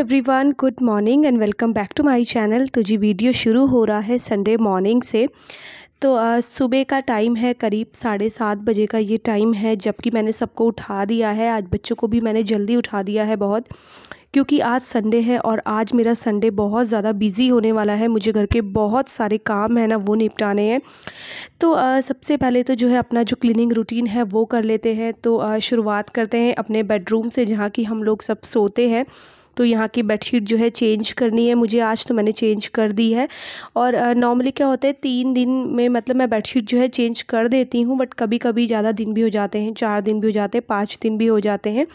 Everyone, good morning and welcome back to my channel. तो जी video शुरू हो रहा है संडे मॉर्निंग से। तो सुबह का टाइम है, करीब 7:30 बजे का ये टाइम है, जबकि मैंने सबको उठा दिया है। आज बच्चों को भी मैंने जल्दी उठा दिया है बहुत, क्योंकि आज संडे है और आज मेरा संडे बहुत ज़्यादा बिजी होने वाला है। मुझे घर के बहुत सारे काम है ना, वो निपटाने हैं। तो सबसे पहले तो जो है अपना जो क्लीनिंग रूटीन है वो कर लेते हैं। तो शुरुआत करते हैं अपने बेडरूम से, जहाँ की हम लोग सब सोते हैं। तो यहाँ की बेडशीट जो है चेंज करनी है मुझे आज, तो मैंने चेंज कर दी है। और नॉर्मली क्या होता है 3 दिन में मतलब मैं बेडशीट जो है चेंज कर देती हूँ, बट कभी कभी ज़्यादा दिन भी हो जाते हैं, 4 दिन भी हो जाते हैं, 5 दिन भी हो जाते हैं।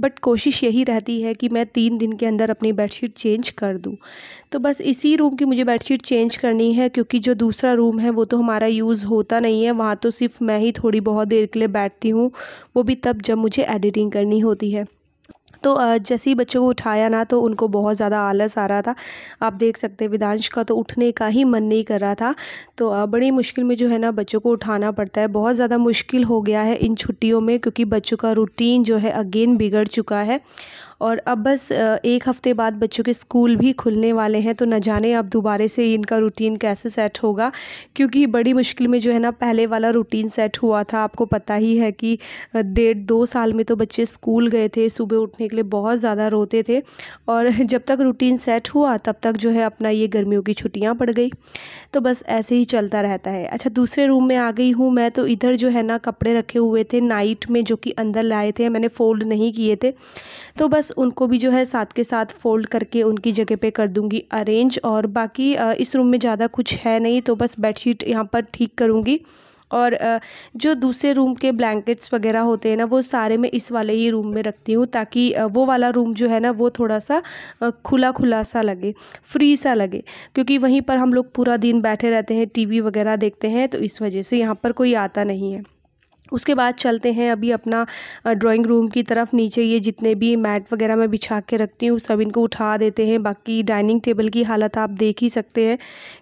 बट कोशिश यही रहती है कि मैं 3 दिन के अंदर अपनी बेडशीट चेंज कर दूँ। तो बस इसी रूम की मुझे बेडशीट चेंज करनी है, क्योंकि जो दूसरा रूम है वो तो हमारा यूज़ होता नहीं है। वहाँ तो सिर्फ मैं ही थोड़ी बहुत देर के लिए बैठती हूँ, वो भी तब जब मुझे एडिटिंग करनी होती है। तो जैसे ही बच्चों को उठाया ना, तो उनको बहुत ज़्यादा आलस आ रहा था। आप देख सकते हैं विदांश का तो उठने का ही मन नहीं कर रहा था। तो बड़ी मुश्किल में जो है ना बच्चों को उठाना पड़ता है। बहुत ज़्यादा मुश्किल हो गया है इन छुट्टियों में, क्योंकि बच्चों का रूटीन जो है अगेन बिगड़ चुका है। और अब बस 1 हफ़्ते बाद बच्चों के स्कूल भी खुलने वाले हैं, तो न जाने अब दोबारा से इनका रूटीन कैसे सेट होगा। क्योंकि बड़ी मुश्किल में जो है ना पहले वाला रूटीन सेट हुआ था। आपको पता ही है कि 1.5-2 साल में तो बच्चे स्कूल गए थे, सुबह उठने के लिए बहुत ज़्यादा रोते थे। और जब तक रूटीन सेट हुआ तब तक जो है अपना ये गर्मियों की छुट्टियाँ पड़ गई। तो बस ऐसे ही चलता रहता है। अच्छा, दूसरे रूम में आ गई हूँ मैं। तो इधर जो है ना कपड़े रखे हुए थे नाइट में, जो कि अंदर लाए थे, मैंने फ़ोल्ड नहीं किए थे। तो बस उनको भी जो है साथ के साथ फ़ोल्ड करके उनकी जगह पे कर दूँगी अरेंज। और बाकी इस रूम में ज़्यादा कुछ है नहीं, तो बस बेडशीट यहाँ पर ठीक करूँगी। और जो दूसरे रूम के ब्लैंकेट्स वगैरह होते हैं ना, वो सारे मैं इस वाले ही रूम में रखती हूँ, ताकि वो वाला रूम जो है ना वो थोड़ा सा खुला खुला सा लगे, फ्री सा लगे। क्योंकि वहीं पर हम लोग पूरा दिन बैठे रहते हैं, टीवी वगैरह देखते हैं, तो इस वजह से यहाँ पर कोई आता नहीं है। उसके बाद चलते हैं अभी अपना ड्राइंग रूम की तरफ। नीचे ये जितने भी मैट वगैरह मैं बिछा के रखती हूँ, सब इनको उठा देते हैं। बाकी डाइनिंग टेबल की हालत आप देख ही सकते हैं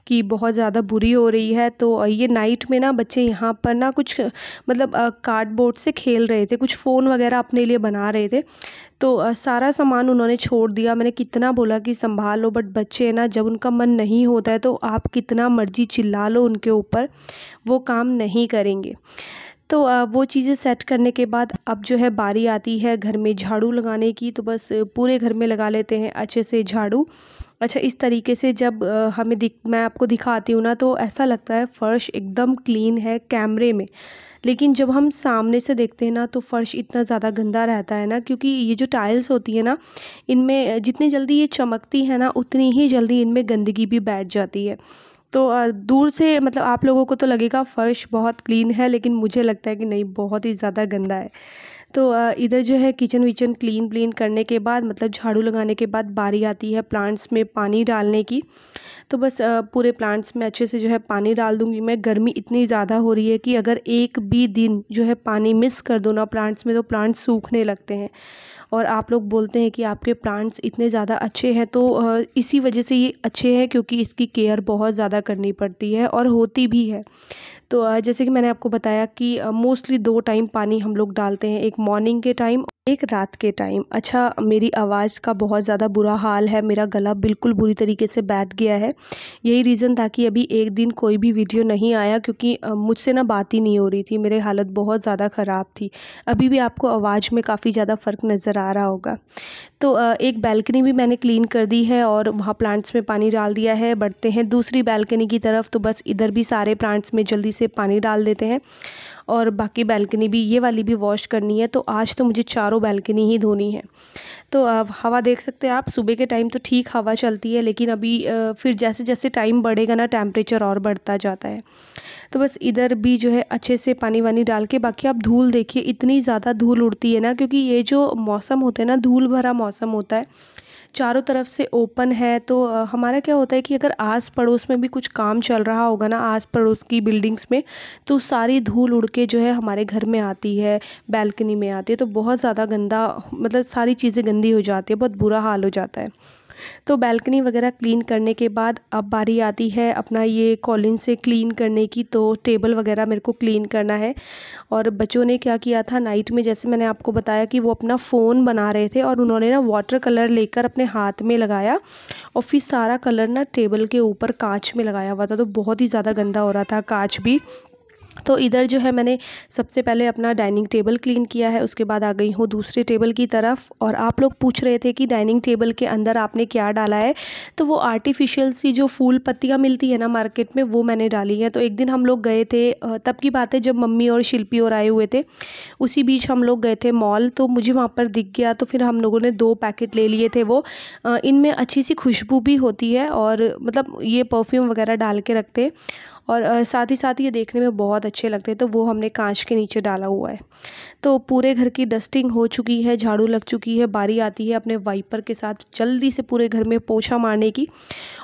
कि बहुत ज़्यादा बुरी हो रही है। तो ये नाइट में ना बच्चे यहाँ पर ना कुछ मतलब कार्डबोर्ड से खेल रहे थे, कुछ फ़ोन वगैरह अपने लिए बना रहे थे। तो सारा सामान उन्होंने छोड़ दिया। मैंने कितना बोला कि संभाल लो, बट बच्चे ना जब उनका मन नहीं होता है तो आप कितना मर्जी चिल्ला लो उनके ऊपर, वो काम नहीं करेंगे। तो वो चीज़ें सेट करने के बाद अब जो है बारी आती है घर में झाड़ू लगाने की। तो बस पूरे घर में लगा लेते हैं अच्छे से झाड़ू। अच्छा, इस तरीके से जब मैं आपको दिखाती हूँ ना, तो ऐसा लगता है फ़र्श एकदम क्लीन है कैमरे में। लेकिन जब हम सामने से देखते हैं ना, तो फ़र्श इतना ज़्यादा गंदा रहता है ना, क्योंकि ये जो टाइल्स होती है ना, इनमें जितनी जल्दी ये चमकती है ना, उतनी ही जल्दी इनमें गंदगी भी बैठ जाती है। तो दूर से मतलब आप लोगों को तो लगेगा फ़र्श बहुत क्लीन है, लेकिन मुझे लगता है कि नहीं, बहुत ही ज़्यादा गंदा है। तो इधर जो है किचन विचन क्लीन व्लीन करने के बाद, मतलब झाड़ू लगाने के बाद बारी आती है प्लांट्स में पानी डालने की। तो बस पूरे प्लांट्स में अच्छे से जो है पानी डाल दूँगी मैं। गर्मी इतनी ज़्यादा हो रही है कि अगर एक भी दिन जो है पानी मिस कर दो ना प्लांट्स में, तो प्लांट्स सूखने लगते हैं। और आप लोग बोलते हैं कि आपके प्लांट्स इतने ज़्यादा अच्छे हैं, तो इसी वजह से ये अच्छे हैं, क्योंकि इसकी केयर बहुत ज़्यादा करनी पड़ती है और होती भी है। तो जैसे कि मैंने आपको बताया कि मोस्टली 2 टाइम पानी हम लोग डालते हैं, एक मॉर्निंग के टाइम, एक रात के टाइम। अच्छा, मेरी आवाज़ का बहुत ज़्यादा बुरा हाल है, मेरा गला बिल्कुल बुरी तरीके से बैठ गया है। यही रीज़न था कि अभी एक दिन कोई भी वीडियो नहीं आया, क्योंकि मुझसे ना बात ही नहीं हो रही थी, मेरी हालत बहुत ज़्यादा ख़राब थी। अभी भी आपको आवाज़ में काफ़ी ज़्यादा फ़र्क नज़र आ रहा होगा। तो एक बालकनी भी मैंने क्लीन कर दी है और वहाँ प्लांट्स में पानी डाल दिया है। बढ़ते हैं दूसरी बालकनी की तरफ। तो बस इधर भी सारे प्लांट्स में जल्दी से पानी डाल देते हैं, और बाकी बालकनी भी, ये वाली भी वॉश करनी है। तो आज तो मुझे चारों बालकनी ही धोनी है। तो हवा देख सकते हैं आप, सुबह के टाइम तो ठीक हवा चलती है, लेकिन अभी फिर जैसे जैसे टाइम बढ़ेगा ना, टेम्परेचर और बढ़ता जाता है। तो बस इधर भी जो है अच्छे से पानी वानी डाल के, बाकी आप धूल देखिए, इतनी ज़्यादा धूल उड़ती है ना, क्योंकि ये जो मौसम होता है ना, धूल भरा मौसम होता है, चारों तरफ से ओपन है। तो हमारा क्या होता है कि अगर आस पड़ोस में भी कुछ काम चल रहा होगा ना, आस पड़ोस की बिल्डिंग्स में, तो सारी धूल उड़ के जो है हमारे घर में आती है, बालकनी में आती है। तो बहुत ज़्यादा गंदा, मतलब सारी चीज़ें गंदी हो जाती है, बहुत बुरा हाल हो जाता है। तो बालकनी वगैरह क्लीन करने के बाद अब बारी आती है अपना ये कॉलिन से क्लीन करने की। तो टेबल वगैरह मेरे को क्लीन करना है। और बच्चों ने क्या किया था नाइट में, जैसे मैंने आपको बताया कि वो अपना फ़ोन बना रहे थे और उन्होंने ना वाटर कलर लेकर अपने हाथ में लगाया और फिर सारा कलर ना टेबल के ऊपर कांच में लगाया हुआ था। तो बहुत ही ज़्यादा गंदा हो रहा था कांच भी। तो इधर जो है मैंने सबसे पहले अपना डाइनिंग टेबल क्लीन किया है, उसके बाद आ गई हूँ दूसरे टेबल की तरफ। और आप लोग पूछ रहे थे कि डाइनिंग टेबल के अंदर आपने क्या डाला है, तो वो आर्टिफिशियल सी जो फूल पत्तियाँ मिलती है ना मार्केट में, वो मैंने डाली है। तो एक दिन हम लोग गए थे, तब की बात है जब मम्मी और शिल्पी और आए हुए थे, उसी बीच हम लोग गए थे मॉल। तो मुझे वहाँ पर दिख गया, तो फिर हम लोगों ने 2 पैकेट ले लिए थे। वो इनमें अच्छी सी खुशबू भी होती है और मतलब ये परफ्यूम वगैरह डाल के रखते हैं और साथ ही साथ ये देखने में बहुत अच्छे लगते हैं। तो वो हमने कांच के नीचे डाला हुआ है। तो पूरे घर की डस्टिंग हो चुकी है, झाड़ू लग चुकी है, बारी आती है अपने वाइपर के साथ जल्दी से पूरे घर में पोछा मारने की।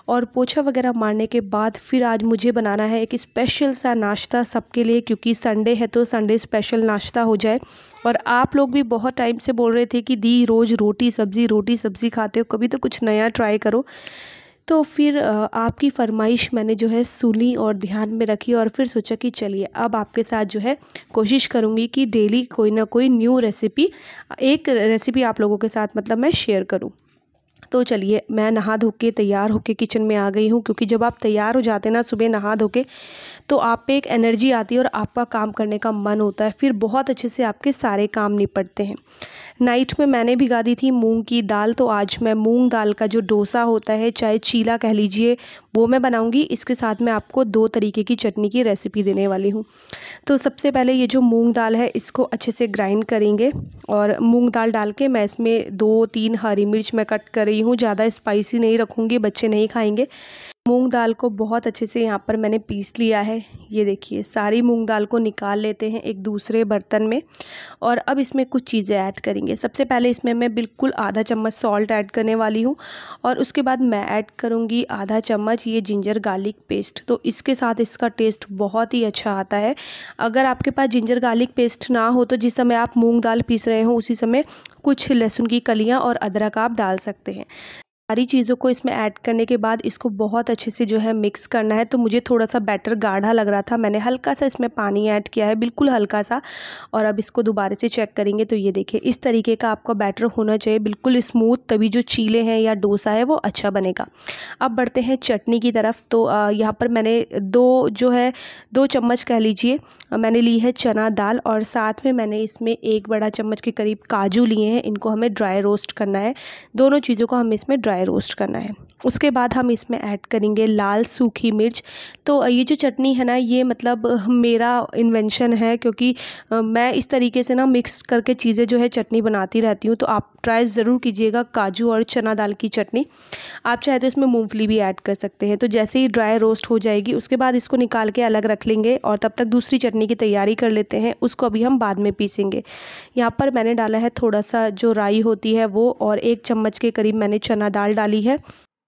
और पोछा वगैरह मारने के बाद फिर आज मुझे बनाना है एक स्पेशल सा नाश्ता सबके लिए, क्योंकि संडे है तो संडे स्पेशल नाश्ता हो जाए। और आप लोग भी बहुत टाइम से बोल रहे थे कि दी रोज़ रोटी सब्ज़ी खाते हो, कभी तो कुछ नया ट्राई करो। तो फिर आपकी फ़रमाइश मैंने जो है सुनी और ध्यान में रखी और फिर सोचा कि चलिए अब आपके साथ जो है कोशिश करूँगी कि डेली कोई ना कोई न्यू रेसिपी, एक रेसिपी आप लोगों के साथ मतलब मैं शेयर करूँ। तो चलिए मैं नहा धो के तैयार होके किचन में आ गई हूँ, क्योंकि जब आप तैयार हो जाते हैं ना सुबह नहा धो के, तो आप पे एक एनर्जी आती है और आपका काम करने का मन होता है, फिर बहुत अच्छे से आपके सारे काम निपटते हैं। नाइट में मैंने भिगा दी थी मूंग की दाल, तो आज मैं मूंग दाल का जो डोसा होता है, चाहे चीला कह लीजिए, वो मैं बनाऊंगी। इसके साथ मैं आपको 2 तरीके की चटनी की रेसिपी देने वाली हूँ। तो सबसे पहले ये जो मूंग दाल है इसको अच्छे से ग्राइंड करेंगे और मूंग दाल डाल के मैं इसमें 2-3 हरी मिर्च मैं कट कर रही हूँ। ज़्यादा स्पाइसी नहीं रखूँगी, बच्चे नहीं खाएंगे। मूंग दाल को बहुत अच्छे से यहाँ पर मैंने पीस लिया है। ये देखिए सारी मूंग दाल को निकाल लेते हैं एक दूसरे बर्तन में। और अब इसमें कुछ चीज़ें ऐड करेंगे। सबसे पहले इसमें मैं बिल्कुल आधा चम्मच सॉल्ट ऐड करने वाली हूँ और उसके बाद मैं ऐड करूँगी आधा चम्मच ये जिंजर गार्लिक पेस्ट। तो इसके साथ इसका टेस्ट बहुत ही अच्छा आता है। अगर आपके पास जिंजर गार्लिक पेस्ट ना हो तो जिस समय आप मूँग दाल पीस रहे हो उसी समय कुछ लहसुन की कलियाँ और अदरक आप डाल सकते हैं। सारी चीज़ों को इसमें ऐड करने के बाद इसको बहुत अच्छे से जो है मिक्स करना है। तो मुझे थोड़ा सा बैटर गाढ़ा लग रहा था, मैंने हल्का सा इसमें पानी ऐड किया है, बिल्कुल हल्का सा। और अब इसको दोबारा से चेक करेंगे तो ये देखिए इस तरीके का आपका बैटर होना चाहिए, बिल्कुल स्मूथ, तभी जो चीले हैं या डोसा है वो अच्छा बनेगा। अब बढ़ते हैं चटनी की तरफ। तो यहाँ पर मैंने 2 चम्मच कह लीजिए मैंने ली है चना दाल और साथ में मैंने इसमें 1 बड़ा चम्मच के करीब काजू लिए हैं। इनको हमें ड्राई रोस्ट करना है, दोनों चीज़ों को हमें इसमें ड्राई रोस्ट करना है। उसके बाद हम इसमें ऐड करेंगे लाल सूखी मिर्च। तो ये जो चटनी है ना ये मतलब मेरा इन्वेंशन है, क्योंकि मैं इस तरीके से ना मिक्स करके चीज़ें जो है चटनी बनाती रहती हूँ। तो आप ट्राई ज़रूर कीजिएगा काजू और चना दाल की चटनी। आप चाहे तो इसमें मूंगफली भी ऐड कर सकते हैं। तो जैसे ही ड्राई रोस्ट हो जाएगी उसके बाद इसको निकाल के अलग रख लेंगे और तब तक दूसरी चटनी की तैयारी कर लेते हैं। उसको अभी हम बाद में पीसेंगे। यहाँ पर मैंने डाला है थोड़ा सा जो राई होती है वो, और 1 चम्मच के करीब मैंने चना दाल डाली है।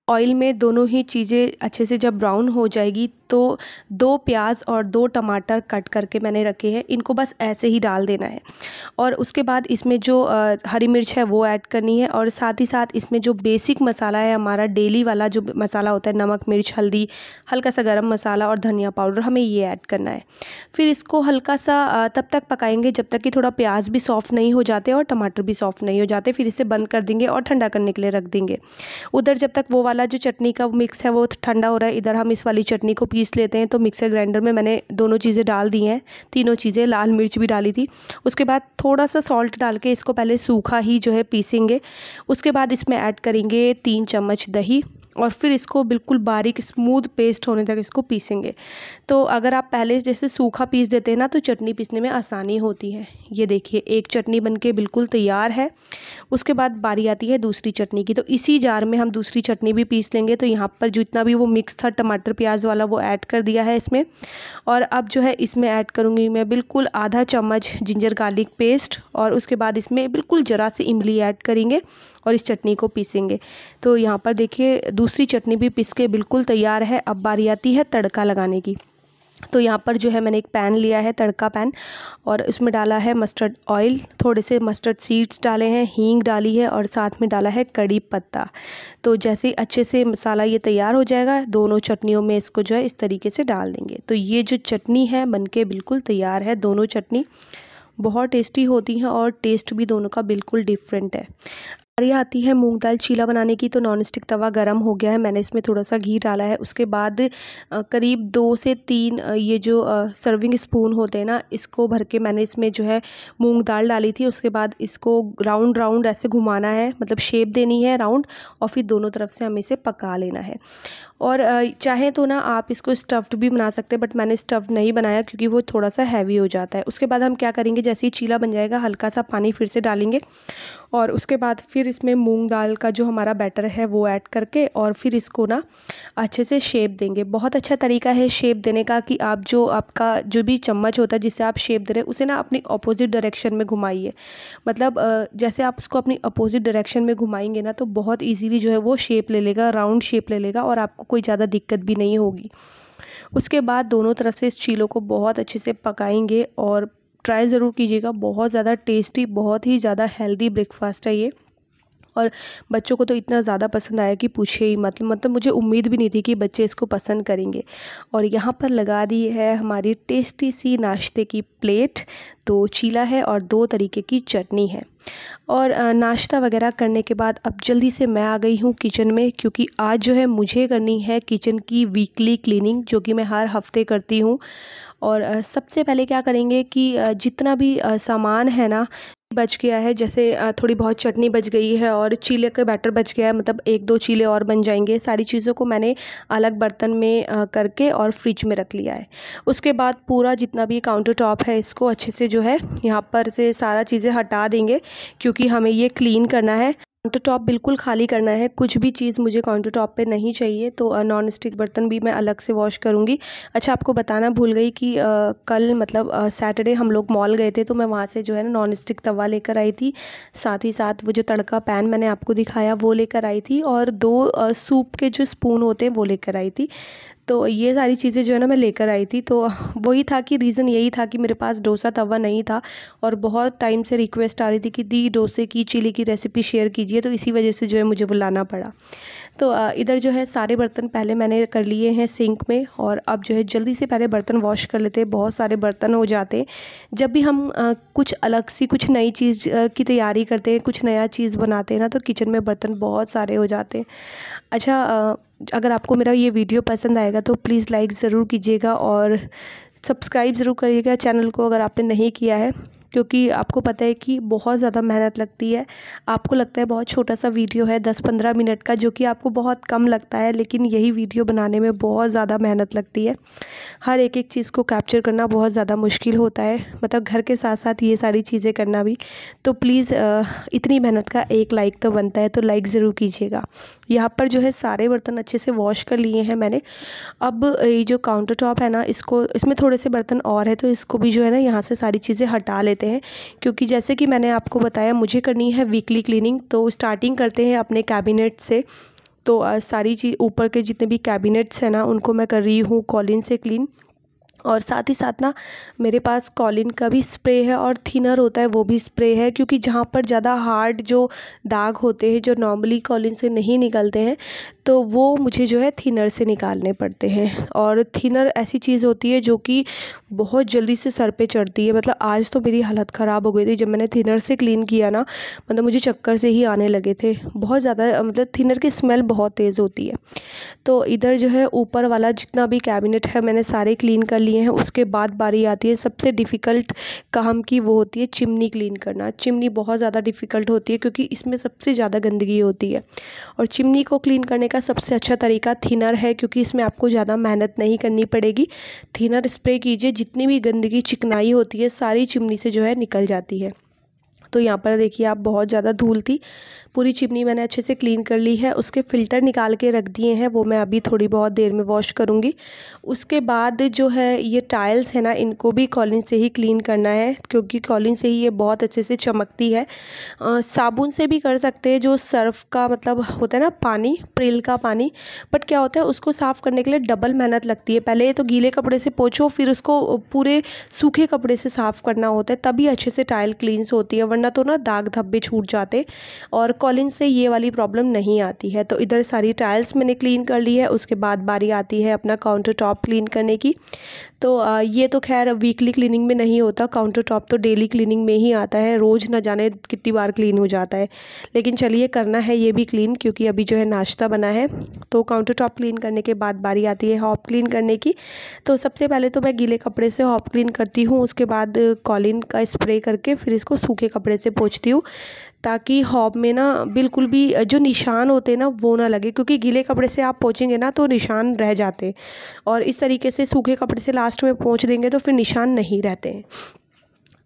ऑयल में दोनों ही चीज़ें अच्छे से जब ब्राउन हो जाएगी तो 2 प्याज और 2 टमाटर कट करके मैंने रखे हैं, इनको बस ऐसे ही डाल देना है। और उसके बाद इसमें जो हरी मिर्च है वो ऐड करनी है और साथ ही साथ इसमें जो बेसिक मसाला है हमारा डेली वाला जो मसाला होता है, नमक मिर्च हल्दी, हल्का सा गरम मसाला और धनिया पाउडर, हमें ये ऐड करना है। फिर इसको हल्का सा तब तक पकाएंगे जब तक कि थोड़ा प्याज भी सॉफ्ट नहीं हो जाते और टमाटर भी सॉफ्ट नहीं हो जाते। फिर इसे बंद कर देंगे और ठंडा करने के लिए रख देंगे। उधर जब तक वो वाला जो चटनी का मिक्स है वो ठंडा हो रहा है, इधर हम इस वाली चटनी को पीस लेते हैं। तो मिक्सर ग्राइंडर में मैंने दोनों चीज़ें डाल दी हैं, तीनों चीज़ें, लाल मिर्च भी डाली थी। उसके बाद थोड़ा सा सॉल्ट डाल के इसको पहले सूखा ही जो है पीसेंगे। उसके बाद इसमें ऐड करेंगे 3 चम्मच दही और फिर इसको बिल्कुल बारीक स्मूथ पेस्ट होने तक इसको पीसेंगे। तो अगर आप पहले जैसे सूखा पीस देते हैं ना तो चटनी पीसने में आसानी होती है। ये देखिए एक चटनी बनके बिल्कुल तैयार है। उसके बाद बारी आती है दूसरी चटनी की। तो इसी जार में हम दूसरी चटनी भी पीस लेंगे। तो यहाँ पर जितना भी वो मिक्स था टमाटर प्याज वाला वो ऐड कर दिया है इसमें। और अब जो है इसमें ऐड करूँगी मैं बिल्कुल आधा चम्मच जिंजर गार्लिक पेस्ट और उसके बाद इसमें बिल्कुल ज़रा सी इमली ऐड करेंगे और इस चटनी को पीसेंगे। तो यहाँ पर देखिए दूसरी चटनी भी पीस के बिल्कुल तैयार है। अब बारी आती है तड़का लगाने की। तो यहाँ पर जो है मैंने एक पैन लिया है, तड़का पैन, और उसमें डाला है मस्टर्ड ऑयल, थोड़े से मस्टर्ड सीड्स डाले हैं, हींग डाली है और साथ में डाला है कड़ी पत्ता। तो जैसे ही अच्छे से मसाला ये तैयार हो जाएगा, दोनों चटनियों में इसको जो है इस तरीके से डाल देंगे। तो ये जो चटनी है बनके बिल्कुल तैयार है। दोनों चटनी बहुत टेस्टी होती हैं और टेस्ट भी दोनों का बिल्कुल डिफरेंट है। ये आती है मूंग दाल चीला बनाने की। तो नॉन स्टिक तवा गरम हो गया है, मैंने इसमें थोड़ा सा घी डाला है। उसके बाद करीब 2 से 3 ये जो सर्विंग स्पून होते हैं ना, इसको भर के मैंने इसमें जो है मूंग दाल डाली थी। उसके बाद इसको राउंड राउंड ऐसे घुमाना है, मतलब शेप देनी है राउंड, और फिर दोनों तरफ से हमें इसे पका लेना है। और चाहे तो ना आप इसको स्टफ़्ड भी बना सकते हैं, बट मैंने स्टफ़्ड नहीं बनाया क्योंकि वो थोड़ा सा हैवी हो जाता है। उसके बाद हम क्या करेंगे, जैसे ही चीला बन जाएगा हल्का सा पानी फिर से डालेंगे, और उसके बाद फिर इसमें मूंग दाल का जो हमारा बैटर है वो ऐड करके और फिर इसको ना अच्छे से शेप देंगे। बहुत अच्छा तरीका है शेप देने का कि आप जो आपका जो भी चम्मच होता है जिससे आप शेप दे रहे हैं, उसे ना अपनी अपोजिट डायरेक्शन में घुमाइए। मतलब जैसे आप उसको अपनी अपोजिट डायरेक्शन में घुमाएंगे ना, तो बहुत ईजीली जो है वो शेप ले लेगा, राउंड शेप ले लेगा, और आपको कोई ज़्यादा दिक्कत भी नहीं होगी। उसके बाद दोनों तरफ से इस चीलों को बहुत अच्छे से पकाएंगे, और ट्राई ज़रूर कीजिएगा। बहुत ज़्यादा टेस्टी, बहुत ही ज़्यादा हेल्दी ब्रेकफास्ट है ये, और बच्चों को तो इतना ज़्यादा पसंद आया कि पूछे ही मत। मतलब मुझे उम्मीद भी नहीं थी कि बच्चे इसको पसंद करेंगे। और यहाँ पर लगा दी है हमारी टेस्टी सी नाश्ते की प्लेट। 2 चीला है और 2 तरीके की चटनी है। और नाश्ता वगैरह करने के बाद अब जल्दी से मैं आ गई हूँ किचन में, क्योंकि आज जो है मुझे करनी है किचन की वीकली क्लीनिंग, जो कि मैं हर हफ्ते करती हूँ। और सबसे पहले क्या करेंगे कि जितना भी सामान है ना बच गया है, जैसे थोड़ी बहुत चटनी बच गई है और चीले का बैटर बच गया है, मतलब 1-2 चीले और बन जाएंगे। सारी चीज़ों को मैंने अलग बर्तन में करके और फ्रिज में रख लिया है। उसके बाद पूरा जितना भी काउंटर टॉप है इसको अच्छे से जो है यहाँ पर से सारा चीज़ें हटा देंगे, क्योंकि हमें ये क्लीन करना है। काउंटर टॉप बिल्कुल खाली करना है, कुछ भी चीज़ मुझे काउंटर टॉप पे नहीं चाहिए। तो नॉन स्टिक बर्तन भी मैं अलग से वॉश करूँगी। अच्छा, आपको बताना भूल गई कि कल मतलब सैटरडे हम लोग मॉल गए थे, तो मैं वहाँ से जो है ना नॉन स्टिक तवा लेकर आई थी। साथ ही साथ वो जो तड़का पैन मैंने आपको दिखाया वो लेकर आई थी, और 2 सूप के जो स्पून होते हैं वो लेकर आई थी। तो ये सारी चीज़ें जो है ना मैं लेकर आई थी। तो वही था कि रीज़न यही था कि मेरे पास डोसा तवा नहीं था, और बहुत टाइम से रिक्वेस्ट आ रही थी कि दी डोसे की चिली की रेसिपी शेयर कीजिए, तो इसी वजह से जो है मुझे वो लाना पड़ा। तो इधर जो है सारे बर्तन पहले मैंने कर लिए हैं सिंक में, और अब जो है जल्दी से पहले बर्तन वॉश कर लेते हैं। बहुत सारे बर्तन हो जाते हैं जब भी हम कुछ अलग सी कुछ नई चीज़ की तैयारी करते हैं, कुछ नया चीज़ बनाते हैं ना, तो किचन में बर्तन बहुत सारे हो जाते हैं। अच्छा, अगर आपको मेरा ये वीडियो पसंद आएगा तो प्लीज़ लाइक ज़रूर कीजिएगा, और सब्सक्राइब ज़रूर करिएगा चैनल को अगर आपने नहीं किया है, क्योंकि आपको पता है कि बहुत ज़्यादा मेहनत लगती है। आपको लगता है बहुत छोटा सा वीडियो है 10-15 मिनट का, जो कि आपको बहुत कम लगता है, लेकिन यही वीडियो बनाने में बहुत ज़्यादा मेहनत लगती है। हर एक चीज़ को कैप्चर करना बहुत ज़्यादा मुश्किल होता है, मतलब घर के साथ साथ ये सारी चीज़ें करना भी। तो प्लीज़ इतनी मेहनत का एक लाइक तो बनता है, तो लाइक ज़रूर कीजिएगा। यहाँ पर जो है सारे बर्तन अच्छे से वॉश कर लिए हैं मैंने। अब ये जो काउंटर टॉप है ना, इसमें थोड़े से बर्तन और है, तो इसको भी जो है ना यहाँ से सारी चीज़ें हटा लेते हैं, क्योंकि जैसे कि मैंने आपको बताया मुझे करनी है वीकली क्लीनिंग। तो स्टार्टिंग करते हैं अपने कैबिनेट से। तो सारी चीज़ ऊपर के जितने भी कैबिनेट्स हैं ना, उनको मैं कर रही हूँ कॉलिन से क्लीन। और साथ ही साथ ना मेरे पास कॉलिन का भी स्प्रे है, और थिनर होता है वो भी स्प्रे है, क्योंकि जहाँ पर ज़्यादा हार्ड जो दाग होते हैं जो नॉर्मली कॉलिन से नहीं निकलते हैं, तो वो मुझे जो है थिनर से निकालने पड़ते हैं। और थिनर ऐसी चीज़ होती है जो कि बहुत जल्दी से सर पे चढ़ती है। मतलब आज तो मेरी हालत ख़राब हो गई थी जब मैंने थिनर से क्लीन किया ना, मतलब मुझे चक्कर से ही आने लगे थे बहुत ज़्यादा। मतलब थिनर की स्मेल बहुत तेज़ होती है। तो इधर जो है ऊपर वाला जितना भी कैबिनेट है मैंने सारे क्लीन कर लिए हैं। उसके बाद बारी आती है सबसे डिफ़िकल्ट काम की, वो होती है चिमनी क्लीन करना। चिमनी बहुत ज़्यादा डिफ़िकल्ट होती है, क्योंकि इसमें सबसे ज़्यादा गंदगी होती है। और चिमनी को क्लीन करने का सबसे अच्छा तरीका थिनर है, क्योंकि इसमें आपको ज़्यादा मेहनत नहीं करनी पड़ेगी। थिनर स्प्रे कीजिए, जितनी भी गंदगी चिकनाई होती है सारी चिमनी से जो है निकल जाती है। तो यहाँ पर देखिए आप बहुत ज़्यादा धूल थी। पूरी चिमनी मैंने अच्छे से क्लीन कर ली है। उसके फ़िल्टर निकाल के रख दिए हैं, वो मैं अभी थोड़ी बहुत देर में वॉश करूँगी। उसके बाद जो है ये टाइल्स है ना, इनको भी कॉलिन से ही क्लीन करना है, क्योंकि कॉलिन से ही ये बहुत अच्छे से चमकती है। साबुन से भी कर सकते हैं, जो सर्फ़ का मतलब होता है ना पानी, प्रिल का पानी। बट क्या होता है, उसको साफ़ करने के लिए डबल मेहनत लगती है। पहले तो गीले कपड़े से पोंछो, फिर उसको पूरे सूखे कपड़े से साफ़ करना होता है, तभी अच्छे से टाइल क्लीन्स होती है, वरना तो ना दाग धब्बे छूट जाते। और कॉलिन से ये वाली प्रॉब्लम नहीं आती है। तो इधर सारी टाइल्स मैंने क्लीन कर ली है। उसके बाद बारी आती है अपना काउंटर टॉप क्लीन करने की। तो ये तो खैर वीकली क्लीनिंग में नहीं होता, काउंटर टॉप तो डेली क्लीनिंग में ही आता है, रोज़ न जाने कितनी बार क्लीन हो जाता है। लेकिन चलिए करना है ये भी क्लीन, क्योंकि अभी जो है नाश्ता बना है। तो काउंटर टॉप क्लीन करने के बाद बारी आती है हॉब क्लीन करने की। तो सबसे पहले तो मैं गीले कपड़े से हॉब क्लीन करती हूँ, उसके बाद कॉलिन का स्प्रे करके फिर इसको सूखे कपड़े से पोंछती हूँ, ताकि हॉब में ना बिल्कुल भी जो निशान होते हैं ना वो ना लगे, क्योंकि गीले कपड़े से आप पोंछेंगे ना तो निशान रह जाते हैं, और इस तरीके से सूखे कपड़े से लास्ट में पोंछ देंगे तो फिर निशान नहीं रहते हैं।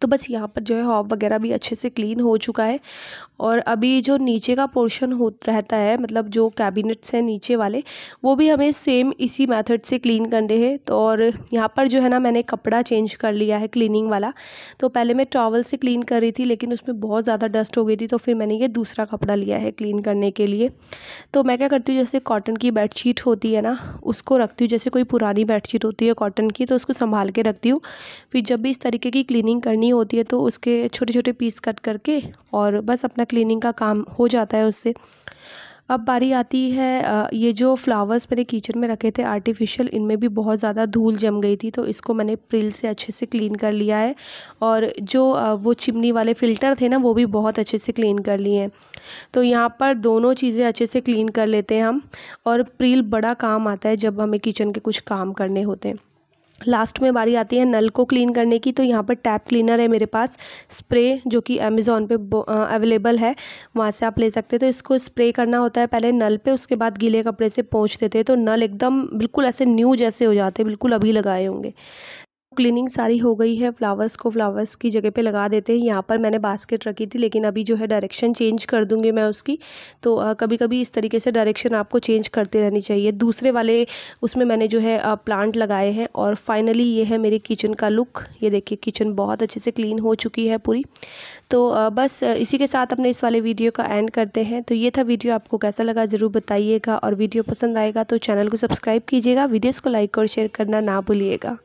तो बस यहाँ पर जो है हॉब वगैरह भी अच्छे से क्लीन हो चुका है। और अभी जो नीचे का पोर्शन हो रहता है, मतलब जो कैबिनेट्स हैं नीचे वाले, वो भी हमें सेम इसी मेथड से क्लीन करने हैं। तो और यहाँ पर जो है ना, मैंने कपड़ा चेंज कर लिया है क्लीनिंग वाला। तो पहले मैं टॉवल से क्लीन कर रही थी, लेकिन उसमें बहुत ज़्यादा डस्ट हो गई थी, तो फिर मैंने ये दूसरा कपड़ा लिया है क्लीन करने के लिए। तो मैं क्या करती हूँ, जैसे कॉटन की बेडशीट होती है ना, उसको रखती हूँ, जैसे कोई पुरानी बेडशीट होती है कॉटन की, तो उसको संभाल के रखती हूँ। फिर जब भी इस तरीके की क्लीनिंग करनी होती है तो उसके छोटे छोटे पीस कट करके और बस अपना क्लीनिंग का काम हो जाता है उससे। अब बारी आती है ये जो फ्लावर्स मैंने किचन में रखे थे आर्टिफिशियल, इनमें भी बहुत ज़्यादा धूल जम गई थी, तो इसको मैंने प्रिल से अच्छे से क्लीन कर लिया है। और जो वो चिमनी वाले फ़िल्टर थे ना, वो भी बहुत अच्छे से क्लीन कर लिए हैं। तो यहाँ पर दोनों चीज़ें अच्छे से क्लीन कर लेते हैं हम। और प्रिल बड़ा काम आता है जब हमें किचन के कुछ काम करने होते हैं। लास्ट में बारी आती है नल को क्लीन करने की। तो यहाँ पर टैप क्लीनर है मेरे पास, स्प्रे, जो कि अमेज़ॉन पे अवेलेबल है, वहाँ से आप ले सकते हैं। तो इसको स्प्रे करना होता है पहले नल पे, उसके बाद गीले कपड़े से पोंछ देते हैं, तो नल एकदम बिल्कुल ऐसे न्यू जैसे हो जाते हैं, बिल्कुल अभी लगाए होंगे। क्लीनिंग सारी हो गई है, फ्लावर्स को फ्लावर्स की जगह पे लगा देते हैं। यहाँ पर मैंने बास्केट रखी थी, लेकिन अभी जो है डायरेक्शन चेंज कर दूँगी मैं उसकी। तो कभी कभी इस तरीके से डायरेक्शन आपको चेंज करते रहनी चाहिए। दूसरे वाले उसमें मैंने जो है प्लांट लगाए हैं। और फाइनली ये है मेरे किचन का लुक। ये देखिए किचन बहुत अच्छे से क्लीन हो चुकी है पूरी। तो बस इसी के साथ अपने इस वाले वीडियो का एंड करते हैं। तो ये था वीडियो, आपको कैसा लगा ज़रूर बताइएगा, और वीडियो पसंद आएगा तो चैनल को सब्सक्राइब कीजिएगा, वीडियोज़ को लाइक और शेयर करना ना भूलिएगा।